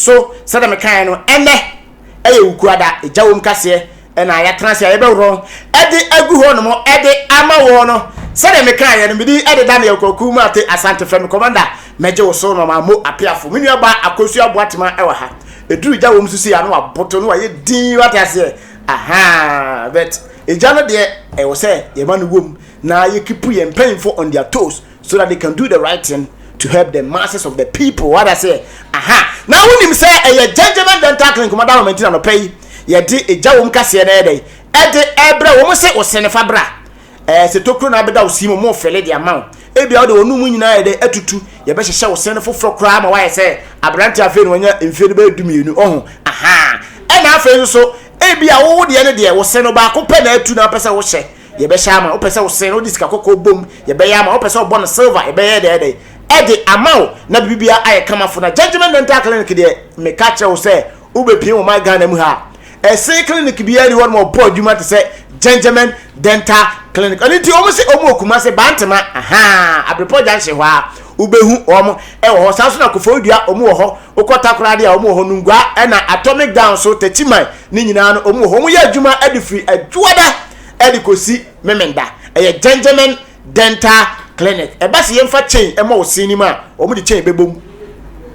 so said me kan no ene eye ukuada ejawom kase na ya transia ye be wro ede agu ho no mo ede ama wo no said me kan ye no bidi ede Daniel Kwaku ma ate Asante Femi commander meje wo so no ma mo apiafo menu aba akosu aboatema e wa ha eduru jawom susi ya no aboto no ye din what I say aha but ejano de e wo say ye ma no wom na ye keep ye painful on their toes so that they can do the right thing to help the masses of the people. What I say, aha. Now when him say a gentleman don't tackling commander of maintain no pay, ye di a jawum kase na dey. E de ebra wo say o senefa bra. Se tokro na beda osimo mo fele de amount. E bia de onu mu nyina ye de atutu, ye be hye wo senefo fro kra ma why say abrante afi no nya emfe de be dumienu. Oh, aha. E na afi so e bia wo de ne de wo seno ba ko pe na atu na pese wo hye. Ye be hye ama, wo pese wo seno disika kokko bom, ye be ya ama, wo pese wo bon silver, ye be ye de ede amao na bibia aye kama fo na judgment dental clinic de me ka che wo se ubepie wo my Ghana mu ha e clinic bia ri won mo board you to say judgment dental clinic ani ti o mo se o mo kuma se bantama aha abrepo janche ho a ubehu o mo e wo ho sanso na Akufo-Addo'S o mo wo ho ukota kora de a o mo ho nungwa e na atomic down so techiman ni nyina no o mo ho mo ya adwuma ade free adwoda ade kosi memenda e judgment dental clinic e ba se yemfa chain e ma o sinima o mu di chain bebom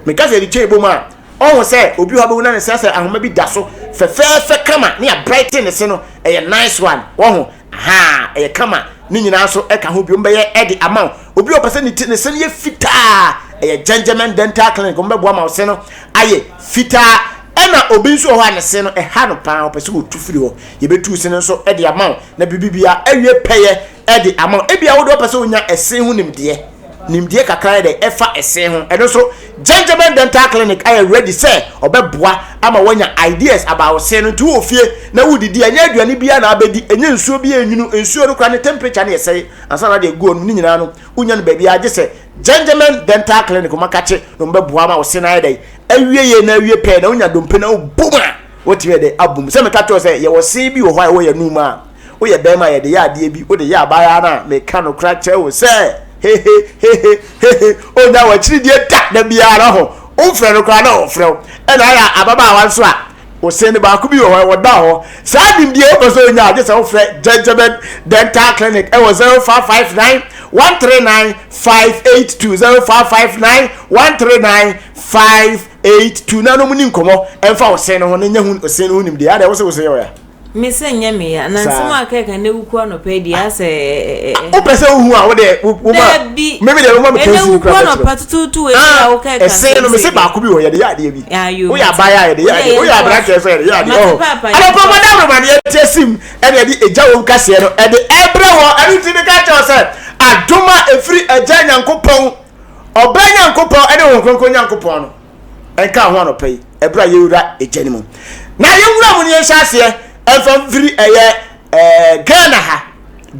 me ka se di chain bebom a o se obi ho be na ne se ahoma bi da so fe kama ne ya brighten ne se no e nice one wo ho aha e kama ni nyina so e ka ho bi o be ye e di amount obi o pese ne se ye fita e gentleman dental clinic o be bo ma o se no aye fita ena obi nso ho ane se no e ha no pa o pese o tufiri ho ye betu se no so e di amount na bibibia awie peye e di amount e bia wo do pese onya esen hu nimdie kakra de efa esen hu eno so gentleman dental clinic are ready say obeboa ama wonya ideas about sen no to ofie na wudidi anya aduane bia na abedi enye nsuo bia enwunu nsuo no kwa ne temperature na yesey ansa na de go no nyina no unya no baabi age se gentleman dental clinic makache no mbeboa ama wo sen na de awie ye na awie pe na unya dompe na obuma wotiwe de abum se meka to say ye wo sen bi wo ho a wo ya numa wo ye bema ye de ya ade bi wo de ya abaya na me ka no kra che wo say he o na wa chiri die ta na biara ho o frɛ no kra na o frɛ e na ya ababa wan so a o se ne ba ku bi wo da ho sa dim die o so nya age se o frɛ gentleman dental clinic e wo 0559 139 582 0559 139 582 na no mu ni nkomo emfa o se ne ho na nya hu o se ne hu nim die ade wo se ya me senya me ya na nsema akeka na wuku no pedi ase o pese hu a wo de wo ma me de wo ma me pese wuku no patutu e ya wo keka ese no me se ba ku bi wo ya de ya de bi wo ya ba ya de ya de wo ya bra ke fe ya de oh ala pa ma da ma de tesim e de eja wo kase no e de ebre wo ani ti de ka cho se adoma efri eja nyankopon oba nyankopon e de wo kronkron nyankopon no enka ho no pay ebra ye wura eja ni mu na ye wura mu ni ye hyase enfam firi Ghana ha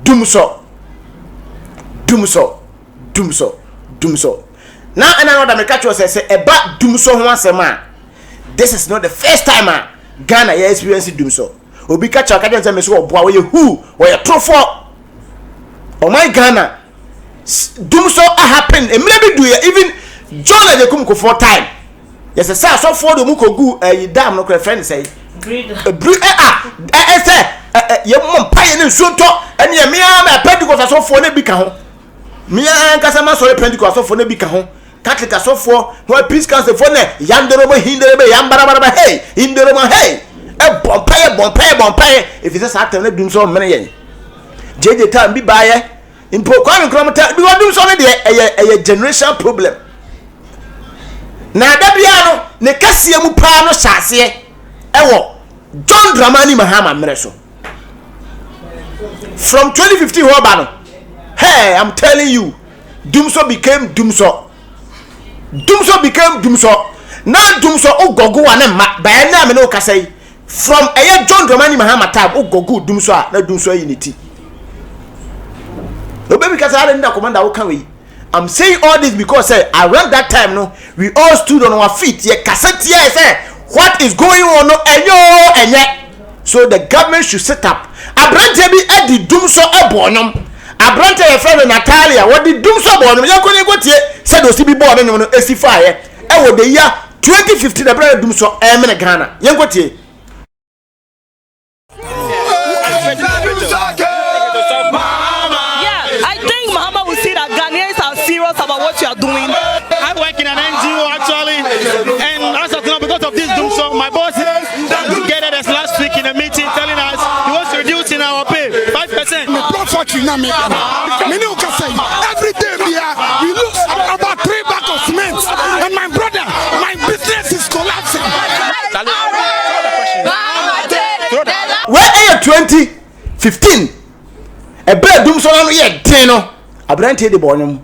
Dumsor na ana no da me catch us say eba Dumsor ho asema this is not the first time Ghana ya experience Dumsor obi catch aka dem say me so oboa we who we trofo oh my Ghana Dumsor happen emre bi do even John Ajekum ko for time yes say so for do mu ko gu dam no ko friend say say ye mom paye ne nsuonto ene ye mia ma Pentecost asofo ne bi ka ho mia nkasa ma sori Pentecost asofo ne bi ka ho Catholic asofo ho peace council fo ne yandero mo hindero be yambara hey hindero mo hey e bon paye if it's a time ne dum so mene yen jeje time bi baye impo kwa nkromta bi wadum so ne de eye generation problem na da bia no ne kase mu pa no hyase ewo John Dramani Mahama'S from 2015 Hobano. Hey, I'm telling you, Dumsor became Dumsor. Now Dumsor o gogo ane ma ba na me no kasai from John Dramani Mahama tab o gogo Dumsor na Dumsor unity. No baby kasa nda commander o kan we. I'm saying all this because around that time no we all stood on our feet. Ye cassette here say what is going on enye so the government should set up abrante bi edi Dumsor ebonom abrante ye friend Natalia what the Dumsor bonom ye ko ni gotie said o si bi bono no esifa ye e wo de ya 2015 the brother Dumsor emene Ghana yenkotie about what you are doing. I work in an NGO actually, and as of now, because of this Dumsor, my boss gathered us last week in a meeting telling us he was reducing our pay 5%. Every day we lose about 3 bags of cement, and my brother, my business is collapsing. Where are you 2015? A brother Dumsor no ye den no abrante de bonum.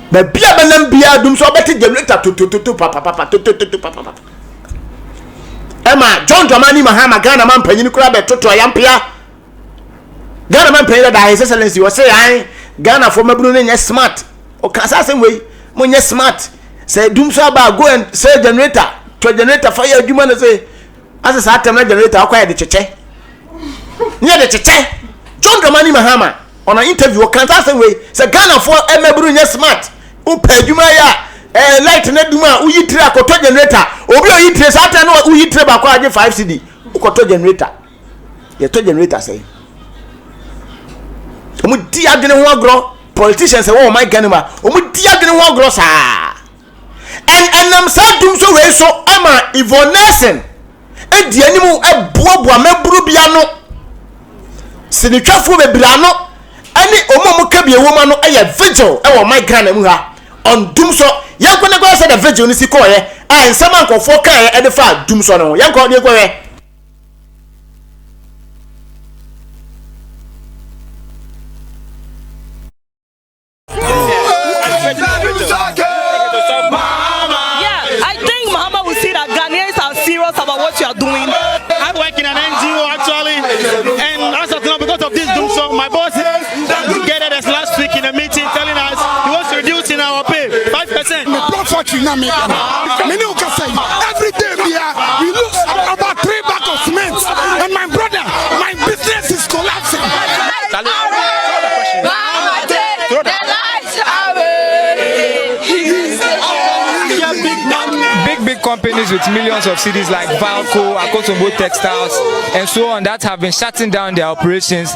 Na bia benam bia Dumsor beti generator to papa. Emma John Dramani Mahama Ghana man panyin kura be toto yampia. Ghana man panyin da his excellency was say ai Ghana for mabunu no smart. O kan sa sem we mo nya smart. Say Dumsor ba go and say generator to generator fire adwuma no say as sa atem na generator akwa de cheche. Nya de cheche. John Dramani Mahama on an interview o kan sa sem we say Ghana for mabunu nya smart. Upadwuma ya light na duma uyitire akoto generator obi oyitire sata no uyitire ba kwa age 5 cd ukoto generator ye to generator say omu di adwene ho agro politicians say oh my ganima omu di adwene ho agro sa and nam sa Dumsor we so ama Ivonesen edi animu eboaboa maburu bia no sinitwafo bebira no ani omo kabie woma no eye vigil e wo my Ghana mu ha on Dumsor yankone go say the vigil ni si ko ye a nsama nkofo kan ye e de fa Dumsor no yanko ni ko ye I think Mahama will see that Ghanaians are serious about what you are doing. I work in an NGO actually, and as of now, because of this Dumsor, my boss gathered us last week in a meeting telling us he was reducing our pay 5%. Every day we lose about 3 bags of cement, and my brother, my business is collapsing. Big companies with millions of cities like Valco, Akufo-Addo'S Textiles, and so on that have been shutting down their operations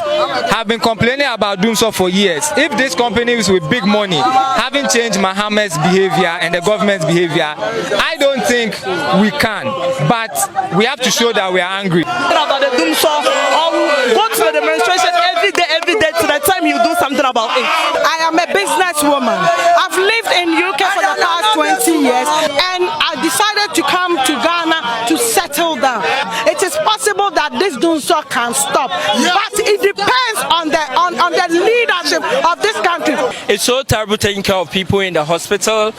have been complaining about Dumsor for years. If these companies with big money haven't changed Mahama'S behavior and the government's behavior, I don't think we can. But we have to show that we are angry. About the Dumsor, or go to the demonstration every day to the time you do something about it. I am a businesswoman. I've lived in UK for the past 20 years, and I decided to come to Ghana to settle down. It is possible that this Dumsor can stop, but it depends on the leadership of this country. It's so terrible taking care of people in the hospital.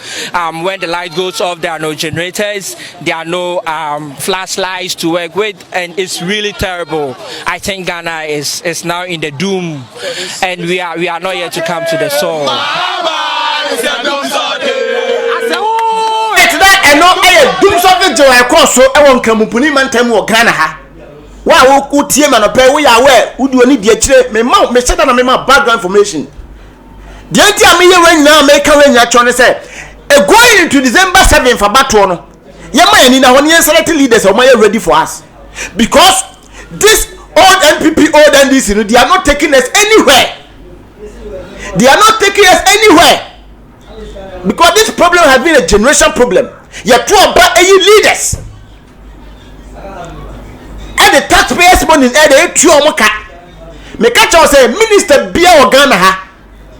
When the light goes off, there are no generators, there are no flashlights to work with, and it's really terrible. I think Ghana is now in the doom, and we are not yet to come to the soul. no Dumsor vigil e cross so e won kampuni mantam wo Ghana ha wa wo tie ma no pe wo ya we udu oni die kire me ma me sheda na me ma background information die ti am ye wan na me ka wan ya cho ne say going into December 7 for battle no ye ma yani na ho ne select leaders o ma ye ready for us because this old NPP old NDC no they are not taking us anywhere. They are not taking us anywhere. Because this problem has been a generation problem. You are too about any leaders. And the taxpayers' money is the two omoka. Me catch us say Minister Bia Ghana ha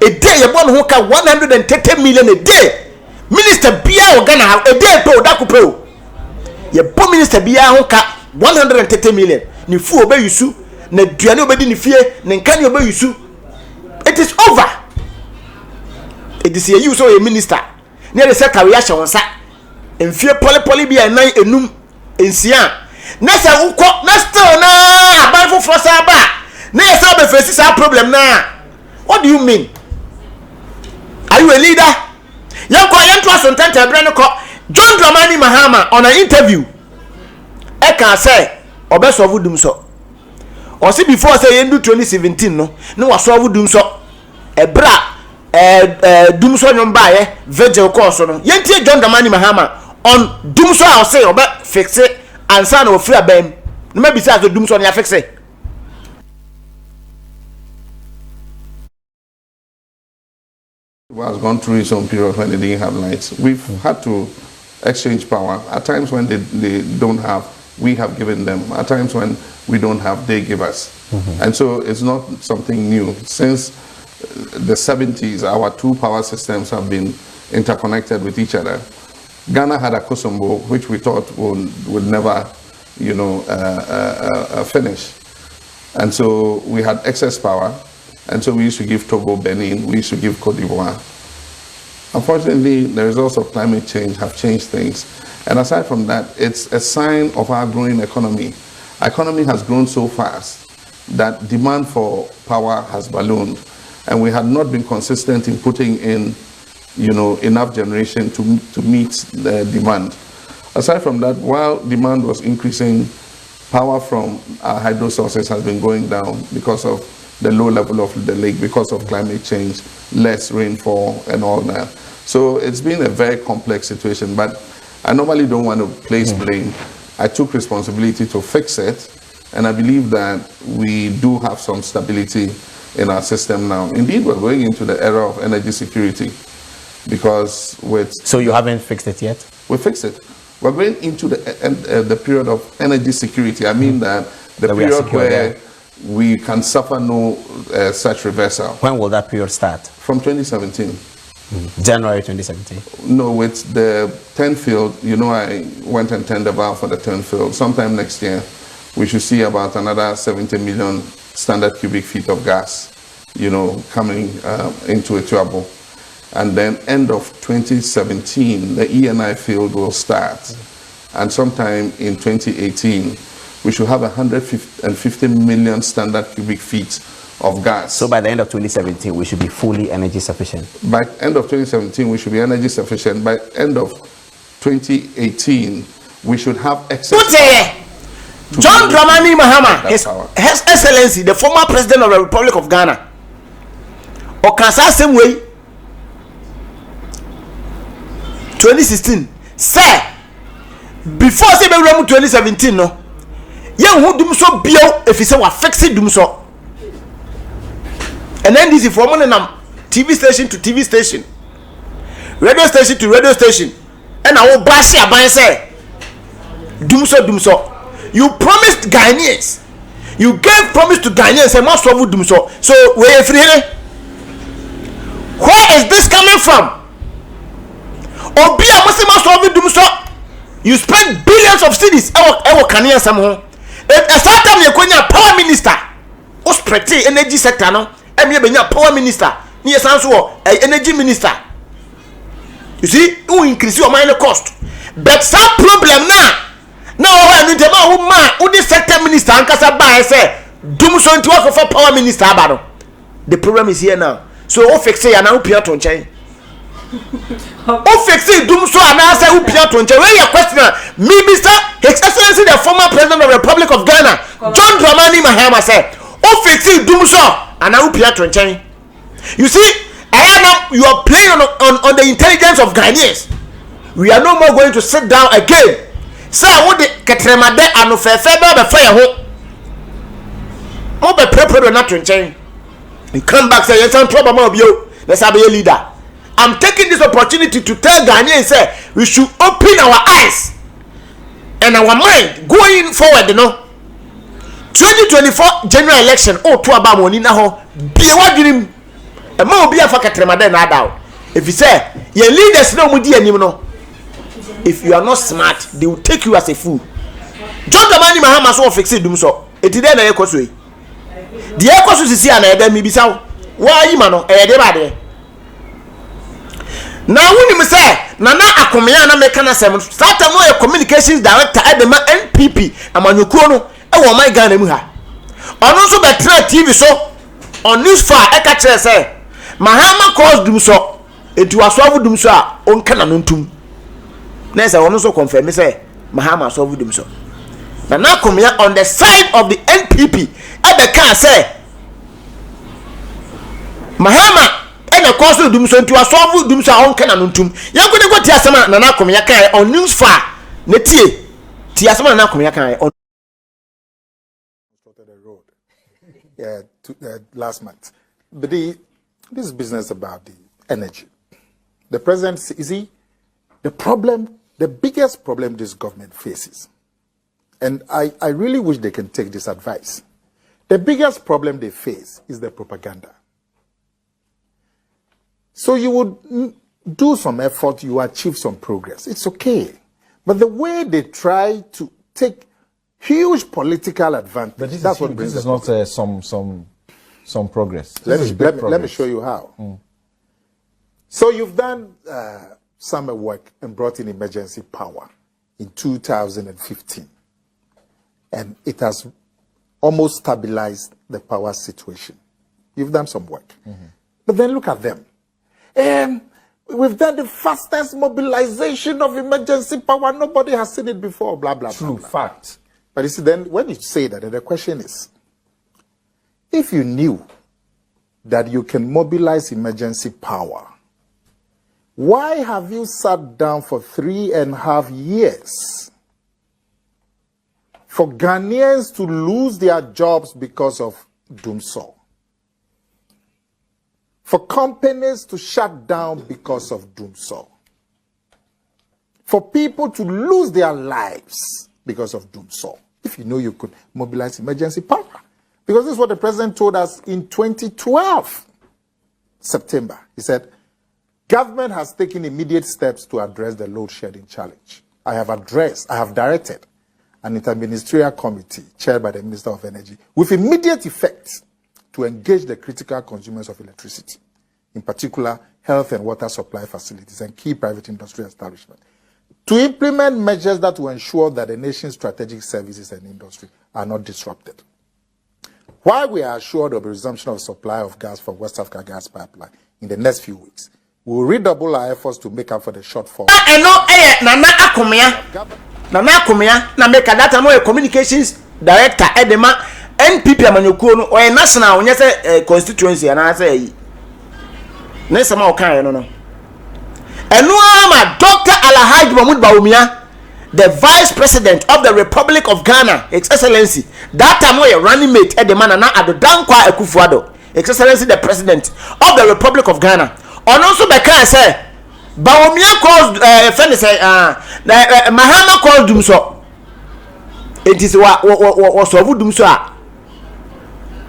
a day you born who can 130 million a day. Minister Bia Ghana ha a day to that couple. You born Minister Bia who can 130 million. Ni fu obe yusu na duane obedi ni fie na nkani obe yusu. It is over. It is you so a minister. Near the secretary wonsa. Enfie poli bi anan enum ensia. Na se ukọ na still na aban foforo sa ba. Na yesa be face sa problem na. What do you mean? Are you a leader? Yanko yanto asontantan bre no ko John Dramani Mahama on an interview. E kan say obesolve Dumsor. Or see before say yendu 2017 no was solve Dumsor. Ebra Dumsor nyomba vigil course no. Yentie John Dramani Mahama on Dumsor I'll say oba fix it and san o free abem no maybe say as Dumsor na fix it. Was gone through some period when they didn't have lights. We've had to exchange power. At times when they don't have, we have given them. At times when we don't have, they give us. And so it's not something new. Since the 70s, our two power systems have been interconnected with each other. Ghana had Akufo-Addo'S, which we thought would never, finish. And so we had excess power. And so we used to give Togo, Benin, we used to give Cote d'Ivoire. Unfortunately, the results of climate change have changed things. And aside from that, it's a sign of our growing economy. Our economy has grown so fast that demand for power has ballooned. And we had not been consistent in putting in, enough generation to meet the demand. Aside from that, while demand was increasing, power from our hydro sources has been going down because of the low level of the lake, because of climate change, less rainfall and all that. So it's been a very complex situation, but I normally don't want to place blame. I took responsibility to fix it, and I believe that we do have some stability in our system now. Indeed, we're going into the era of energy security, because with... So you haven't fixed it yet? We fixed it. We're going into the period of energy security. I mean that the period where we can suffer no such reversal. When will that period start? From 2017. January 2017? No, with the 10 field, I went and tendered about for the 10 field. Sometime next year, we should see about another 70 million standard cubic feet of gas, coming into a trouble. And then end of 2017, the ENI field will start. And sometime in 2018, we should have 150 million standard cubic feet of gas. So by the end of 2017, we should be fully energy sufficient? By end of 2017, we should be energy sufficient. By end of 2018, we should have excess. John Dramani Mahama, His Excellency, the former President of the Republic of Ghana, Okasa same way, 2016, sir, before 2017, no, who Dumsor bio if he say we fix it Dumsor. And then this is from TV station to TV station, radio station to radio station, and I will bash your by say Dumsor. You promised Ghanaians, you gave promise to Ghanaians and must solve Dumsor. So where free? Where is this coming from? Obia must solve Dumsor. You spend billions of cedis. Ewo Ghanaian somehow. A certain year power minister, who's pretty energy sector no. Power minister, near Sanso, energy minister. You see, who increase your minor cost. But some problem now. Now, I need who this sector minister and Casa Bay say, Dumsor to work for power minister. The problem is here now. So, fix it and now Pierre Tonche. Fix it, Dumsor and I say, who Pierre Tonche. Where your question? Me, Mr. His Excellency, the former President of the Republic of Ghana, John Dramani Mahama said, fix it, Dumsor. And now Pierre Tonche. You see, you are playing on the intelligence of Ghanaians. We are no more going to sit down again. Say what the Katremade and Fefeba the fire home. Oh, be prepared not Tonche. You come back say yes, I'm trouble of you. Let's have a leader. I'm taking this opportunity to tell Ghanaians say we should open our eyes and our mind going forward, 2024 general election, to about money now. Be a what dream. A more be a Katremade na doubt. If you say your leaders no mudi anymore, if you are not smart, they will take you as a fool. John Dramani Mahama so fix it Dumsor. It is na ekoswe. The ekoswe sisi ana ede mi bisa. Why you mano e de bade. Now when you say Nana Akomea na make na sem start no a communications director at the NPP amanyukuo no e wo my Ghana mu ha. Ono so betra TV so on news far e ka kire say Mahama calls Dumsor etu asovu Dumsor a onka na nontum. Na say ono so confirm say Mahama asovu Dumsor. Nana Akomea on the side of the NPP e be can say Mahama and the cost of Dumsor to a solve Dumsor on Canantum. You're going to go to Asama Nanakum Yakai on news far. Netie Tiasama Nakum Yakai on the road. Yeah, last month. But this business about the energy. The president, you see, the biggest problem this government faces, and I really wish they can take this advice. The biggest problem they face is the propaganda. So you would do some effort, you achieve some progress. It's okay. But the way they try to take huge political advantage, but that's what brings this is not some progress. Let me show you how. So you've done summer work and brought in emergency power in 2015. And it has almost stabilized the power situation. You've done some work. But then look at them. We've done the fastest mobilization of emergency power. Nobody has seen it before, blah, blah, True, blah, blah. fact. But you see, then when you say that, then the question is, if you knew that you can mobilize emergency power, why have you sat down for 3.5 years for Ghanaians to lose their jobs because of Dumsor? For companies to shut down because of Dumsor? For people to lose their lives because of Dumsor? If you know you could mobilize emergency power. Because this is what the president told us in 2012, September. He said, government has taken immediate steps to address the load shedding challenge. I have directed an interministerial committee chaired by the Minister of Energy with immediate effect to engage the critical consumers of electricity, in particular health and water supply facilities and key private industry establishments, to implement measures that will ensure that the nation's strategic services and industry are not disrupted. While we are assured of the resumption of supply of gas from West Africa Gas Pipeline in the next few weeks, we will redouble our efforts to make up for the shortfall. Nana Akumia, na make that no communications director Edema NPP amanyokuo no or national onye say constituency and say na sama o kan no enu ama Dr. Alhaji Mahmoud Bawumia, the vice president of the Republic of Ghana, His Excellency, that time we running mate Edema Nana Adodankwa Akufo-Addo, His Excellency the president of the Republic of Ghana. On also be kan say Bawumia calls friend say Mahama calls Dumsor. It is what solve Dumsor.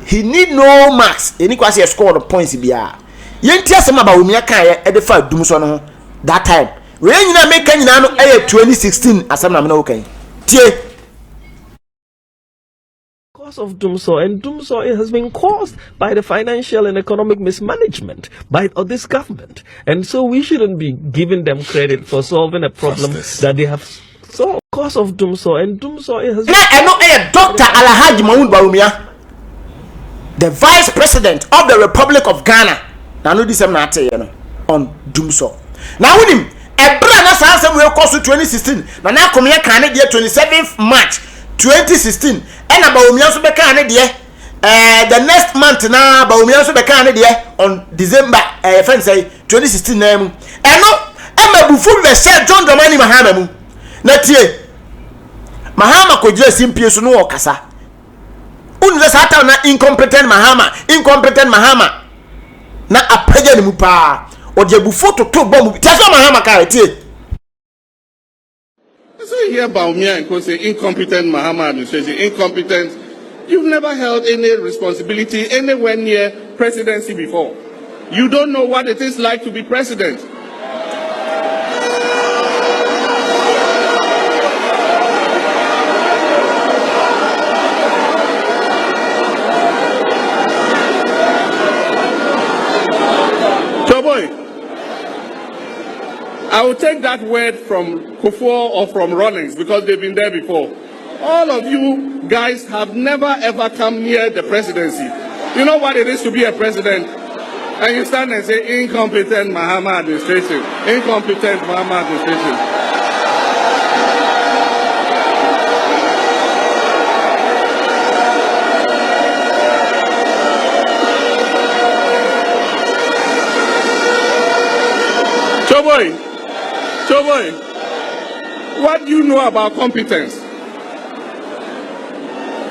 He need no marks. Any kwase score the points bia. Yenti asema Bawumia kan e dey fa Dumsor no that time. We nyina make nyina no 2016 asema na no kan. Tie of Dumsor, and Dumsor has been caused by the financial and economic mismanagement of this government, and so we shouldn't be giving them credit for solving a problem that they have solved. Cause of Dumsor, and Dumsor has been Dr. Alhaji Mahmoud Bawumia, the vice president of the Republic of Ghana. Now no this am na ate on Dumsor. Now with him ebra na say we cost 2016 na Akumia kan dey 27th March 2016 and Bawumia so be kan the next month na Bawumia so be kan on December friend say 2016 na mu eno bufu be say John Dramani Mahama mu na tie Mahama ko jira simpie so no okasa unze sata na incompetent Mahama na apaja ni mu pa o je bufu to bom tie so Mahama ka tie. So you hear Bawumia and say incompetent Mahama'S administration, incompetent. You've never held any responsibility anywhere near presidency before. You don't know what it is like to be president. I will take that word from Kufo or from Rawlings because they've been there before. All of you guys have never ever come near the presidency. You know what it is to be a president? And you stand and say, incompetent Mahama'S administration. Incompetent Mahama'S administration. Choboy, what do you know about competence?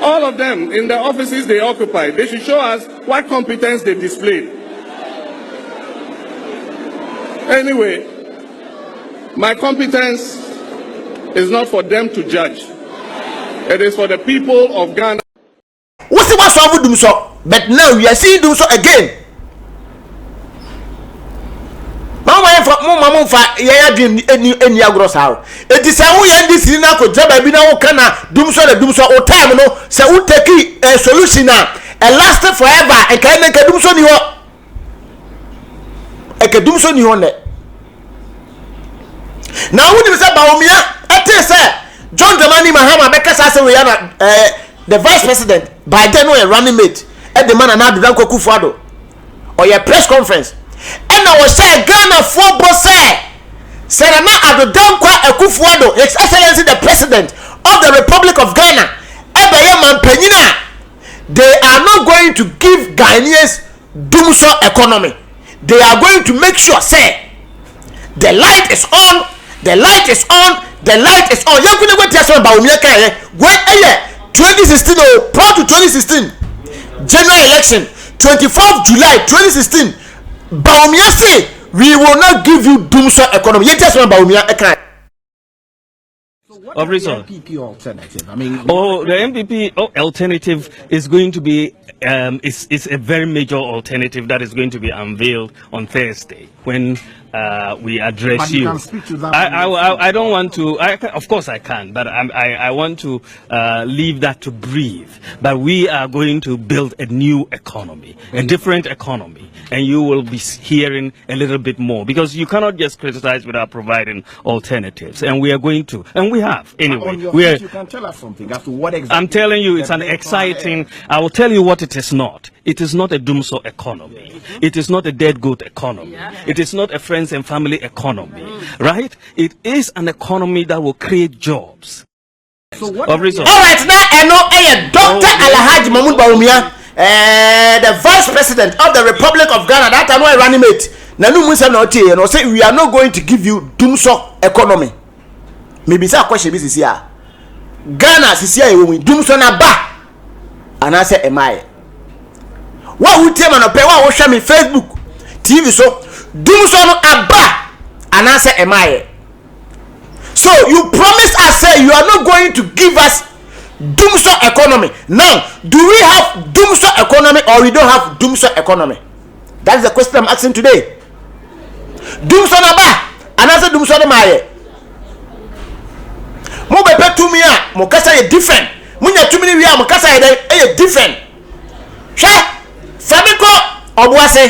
All of them in the offices they occupy, they should show us what competence they displayed. Anyway, my competence is not for them to judge. It is for the people of Ghana. What's the what's wrong with Dumsor? But now we are seeing Dumsor again. Mama fa ya dream any agros how. It is how we end this in na ko jaba bi na wo kana Dumsor o time no say we take a solution now and last forever and can make Dumsor ni ho. E ke Dumsor ni ho ne. Now who dey say Bawumia ete say John Dramani Mahama bekasa say we are the vice president by then no a running mate at the man and Akufo-Addo'S or your press conference. And I was saying Ghana for boss say na Akufo-Addo'S, His Excellency the President of the Republic of Ghana, they are not going to give Ghanaians Dumsor economy. They are going to make sure say the light is on, the light is on, the light is on. You couldn't tell us about 2016 or prior to 2016 general election, 24th July 2016. Bawumia say we will not give you Dumsor economy. You tell us about Bawumia. Of result. MPP alternative. I mean, the MPP alternative is going to be it's a very major alternative that is going to be unveiled on Thursday when we address but you. Can speak to that I don't want to. Of course I can, but I want to leave that to breathe. But we are going to build a new economy, a different economy, and you will be hearing a little bit more because you cannot just criticize without providing alternatives, and we are going to, and we have anyway. You can tell us something as to what exactly. I'm telling you, it's an exciting. I will tell you what it is not. It is not a Dumsor economy. It is not a dead goat economy. It is not a friends and family economy, right? It is an economy that will create jobs. So what all right, now I know Dr. Alhaji Mahmoud Bawumia, the Vice President of the Republic of Ghana. That I know I ran mate. Nanu Musa not here, and say we are not going to give you Dumsor economy. Maybe say a question is here. Ghana is here when we Dumsor na ba, and I say am I? What would tell man pay? What will show me Facebook, TV so Dumsor no aba, and I say am I? So you promised us say you are not going to give us Dumsor economy. Now, do we have Dumsor economy or we don't have Dumsor economy? That's the question I'm asking today. Dumsor na ba, and I say Dumsor no maye. Mo be pe to me a mo kasa e different. Mo nya to me wi a mo kasa e different. Hwe Famiko Obuase.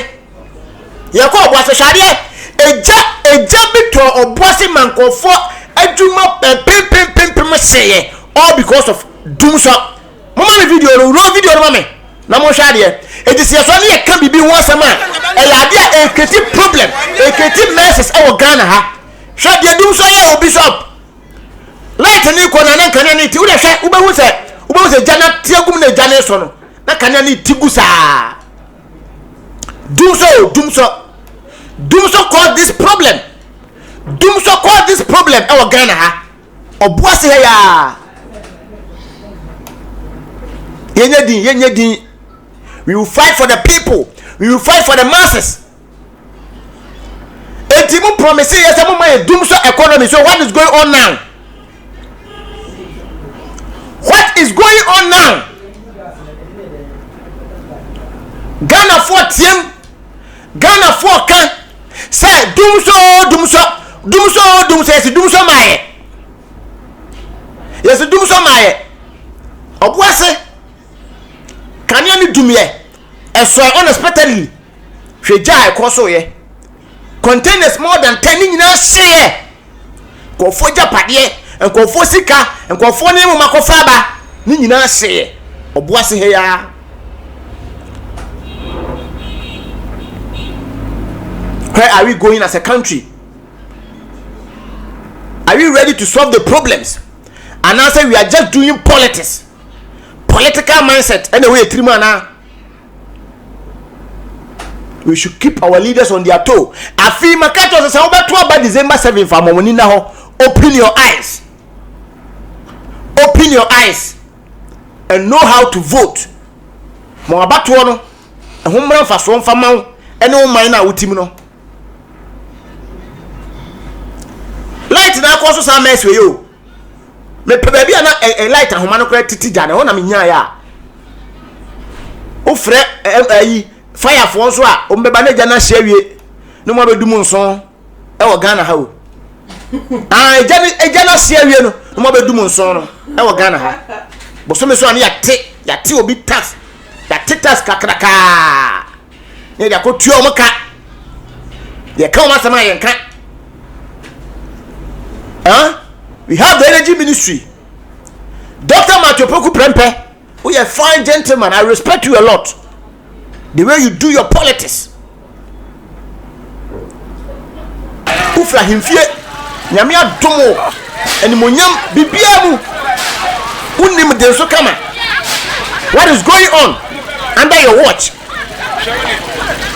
Ye ko Obuase hwade eja bito Obuase mankofo adwuma pem seye all because of Dumsor. Mama me video no video no me. Na mo hwade e dis yeso ne ye kan bibi ho asema e ya de e kreti problem e kreti messes e wo Ghana ha. Hwade Dumsor ye Bishop. Light ni ko na kan ni ti wo de hwe wo be hu se jana tiagum na jana so no na kan ni tigusa. Dumsor caused this problem. Dumsor caused this problem. Our Ghana ha. Obuase ya. Yenye din. We will fight for the people. We will fight for the masses. Etimu promise yes mo my Dumsor economy. So what is going on now? What is going on now? Ghana for team. Ghana for can say Dumsor yes Dumsor maye. Yes Dumsor maye. Obuase can you do me e so unexpectedly hweja e koso ye containers more than 10 nyina share ko foja pade en ko fo sika en ko fo ne mu makofa ba ni nyina share Obuase he ya. Where are we going as a country? Are we ready to solve the problems? And I say we are just doing politics. Political mindset. Anyway, 3 man. We should keep our leaders on their toe. Afi makato say over December 7th for momoni na ho. Open your eyes. Open your eyes and know how to vote. Mo abato no ehomran fa so mfa mawo ene o man na wotim no. Light na akoso sa mess we yo. Me pe bia na light ahoma no kra titi ja na ho na me nya ya. O frɛ ayi fire for so a o mbeba na ja na hye awie no mo bedum nson e wo Ghana ha o. Eja na hye awie no mo bedum nson no e wo Ghana ha. Bo so me so an ya te obi tax ya te tax kakraka. Ne ya ko tuo mo ka. Ye ka o ma sama ye nka. We have the energy ministry. Dr. Matthew Poku Prempe, we are fine gentleman. I respect you a lot. The way you do your politics. Ufra himfie nyamia domo eni monyam bibiamu unim denso kama. What is going on under your watch?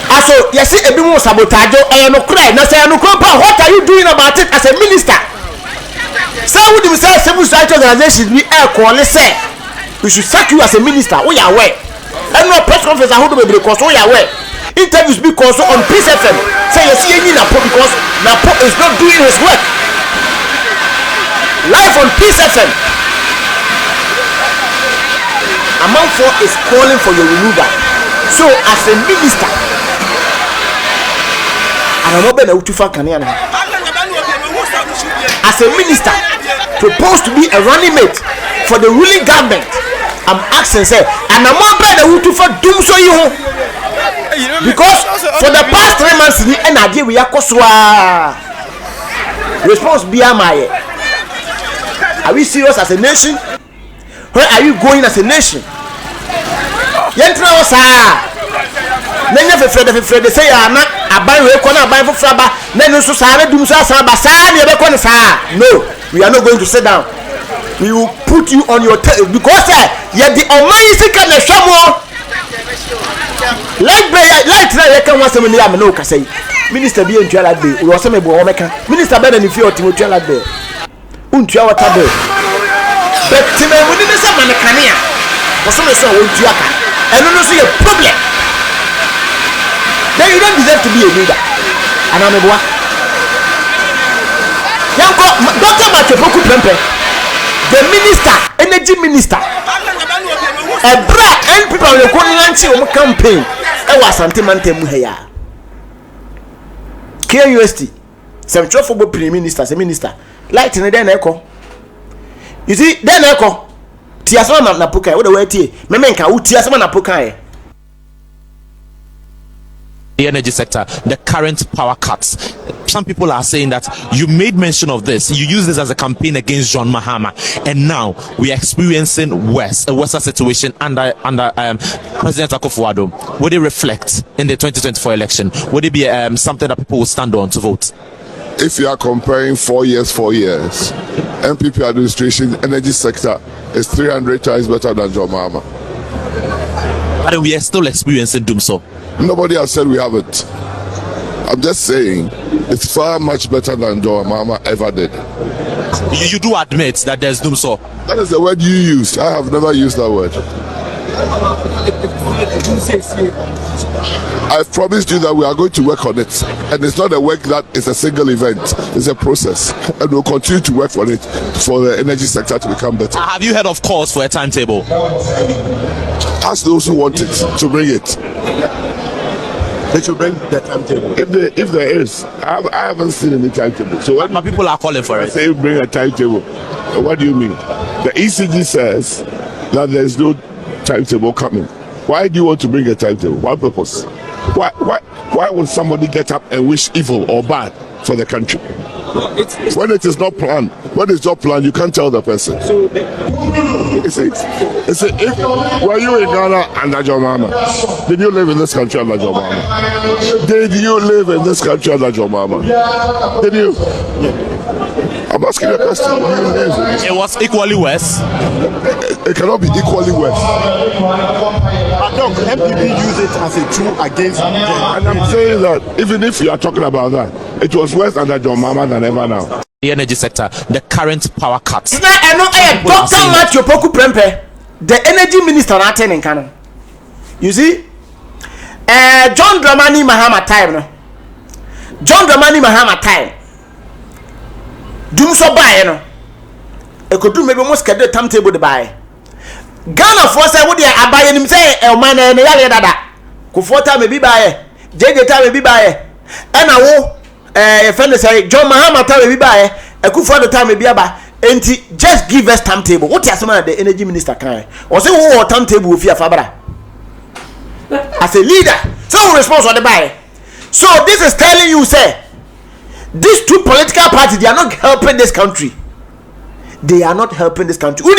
Also, you see ebi mo sabotage no cry na say no pa. What are you doing about it as a minister? Say who dem say civil society organization be call say we should sack you as a minister. We are aware. And no press conference I hold be because we are aware. Interviews because on Peace FM say you see any Napo because Napo is not doing his work. Live on Peace FM. Amanfo is calling for your removal. So as a minister, and I'm not being as a minister proposed to be a running mate for the ruling government, I'm asking say, and I'm not being able to for Dumsor you because for the past 3 months and I we are koswa response be my. Are we serious as a nation? Where are you going as a nation? Yentra osa nenya fefrede say ana aban we ko na aban fofraba na no so sa Dumsor asaba sa na be ko ne sa. No, we are not going to sit down. We will put you on your tail because you the almighty can shamo like na ye kan wasem ni am no kasai minister bi entua like be we wasem ebo o meka minister be na ni fi otimotua like be untua water be but time we ni say man kanea wasem so wontua ka eno no so ye problem. Then you don't deserve to be a leader. And I'm a boy. Dr. Matthew Poku Prempe, the minister, energy minister, a bra and people are going to campaign. I was anti-mante muheya. KUST, some trouble prime minister, a minister. Light in the den echo. You see, then echo. Tiasama Napuka, what the way tea. Memenka, Tiasama Napuka. The energy sector, the current power cuts. Some people are saying that you made mention of this. You use this as a campaign against John Mahama, and now we are experiencing a worse situation under President Akufo-Addo. Would it reflect in the 2024 election? Would it be something that people will stand on to vote? If you are comparing 4 years, MPP administration, energy sector is 300 times better than John Mahama. But we are still experiencing Dumsor. Nobody has said we haven't. I'm just saying it's far much better than John Mahama ever did. You do admit that there's Dumsor. That is the word you used. I have never used that word. I've promised you that we are going to work on it, and it's not a work that is a single event. It's a process, and we'll continue to work on it for the energy sector to become better. Have you heard of calls for a timetable? Ask those who want it to bring it. They should bring the timetable. If there is, I haven't seen any timetable. So when people are calling for it, say bring a timetable, what do you mean? The ECG says that there is no timetable coming. Why do you want to bring a timetable? What purpose? Why would somebody get up and wish evil or bad for the country? When it is not planned, when it's not planned, you can't tell the person. Were you in Ghana under John Mahama? Did you live in this country under John Mahama? Did you live in this country under John Mahama? Did you? I'm asking a question. It was equally worse. It cannot be equally worse. Doc, MPP use it as a tool against them. And I'm saying that even if you are talking about that, it was worse under John Mahama than ever now. The energy sector, the current power cuts. Dr. Matthew Poku Prempe, the energy minister not in Canada. You see, John Dramani Mahama time, no? John Dramani Mahama time. Dumsor buy, no? E could do maybe almost get the timetable to buy. Ghana for say what they are buying him say, man, and yada dada. Kufota may be buy, JJ time may be buy, and I will, friend say, John Mahama time may be buy, Akufo-Addo'S time may be buy. And just give us timetable. What is the energy minister can? Or say, oh, timetable with your Fabra as a leader. So response on the buy. So this is telling you, say, these two political parties, they are not helping this country. They are not helping this country.